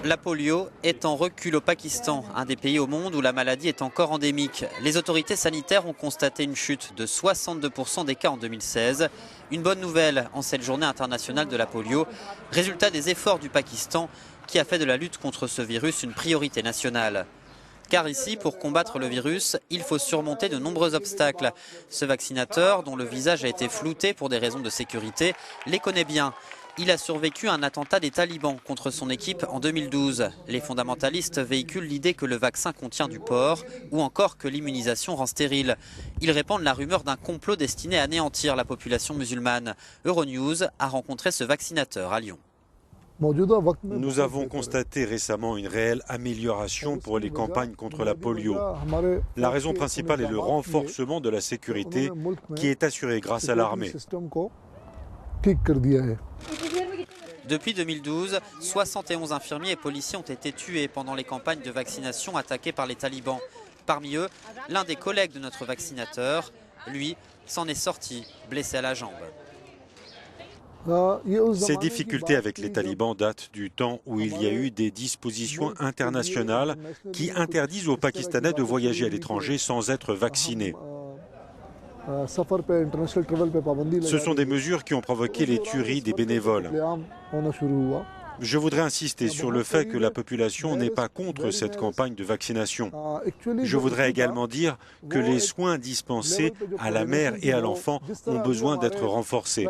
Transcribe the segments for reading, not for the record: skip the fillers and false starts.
La polio est en recul au Pakistan, un des pays au monde où la maladie est encore endémique. Les autorités sanitaires ont constaté une chute de 62% des cas en 2016. Une bonne nouvelle en cette journée internationale de la polio, résultat des efforts du Pakistan qui a fait de la lutte contre ce virus une priorité nationale. Car ici, pour combattre le virus, il faut surmonter de nombreux obstacles. Ce vaccinateur, dont le visage a été flouté pour des raisons de sécurité, les connaît bien. Il a survécu à un attentat des talibans contre son équipe en 2012. Les fondamentalistes véhiculent l'idée que le vaccin contient du porc ou encore que l'immunisation rend stérile. Ils répandent la rumeur d'un complot destiné à anéantir la population musulmane. Euronews a rencontré ce vaccinateur à Lyon. Nous avons constaté récemment une réelle amélioration pour les campagnes contre la polio. La raison principale est le renforcement de la sécurité qui est assuré grâce à l'armée. Depuis 2012, 71 infirmiers et policiers ont été tués pendant les campagnes de vaccination attaquées par les talibans. Parmi eux, l'un des collègues de notre vaccinateur, lui, s'en est sorti, blessé à la jambe. Ces difficultés avec les talibans datent du temps où il y a eu des dispositions internationales qui interdisent aux Pakistanais de voyager à l'étranger sans être vaccinés. Ce sont des mesures qui ont provoqué les tueries des bénévoles. Je voudrais insister sur le fait que la population n'est pas contre cette campagne de vaccination. Je voudrais également dire que les soins dispensés à la mère et à l'enfant ont besoin d'être renforcés.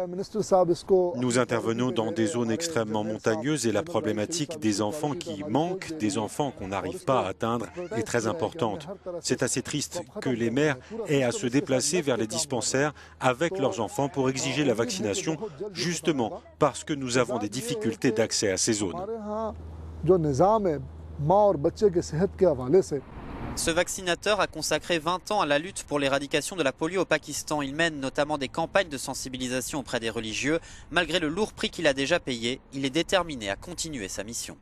Nous intervenons dans des zones extrêmement montagneuses et la problématique des enfants qui manquent, des enfants qu'on n'arrive pas à atteindre, est très importante. C'est assez triste que les mères aient à se déplacer vers les dispensaires avec leurs enfants pour exiger la vaccination, justement parce que nous avons des difficultés d'accès à ces zones. Ce vaccinateur a consacré 20 ans à la lutte pour l'éradication de la polio au Pakistan. Il mène notamment des campagnes de sensibilisation auprès des religieux. Malgré le lourd prix qu'il a déjà payé, il est déterminé à continuer sa mission.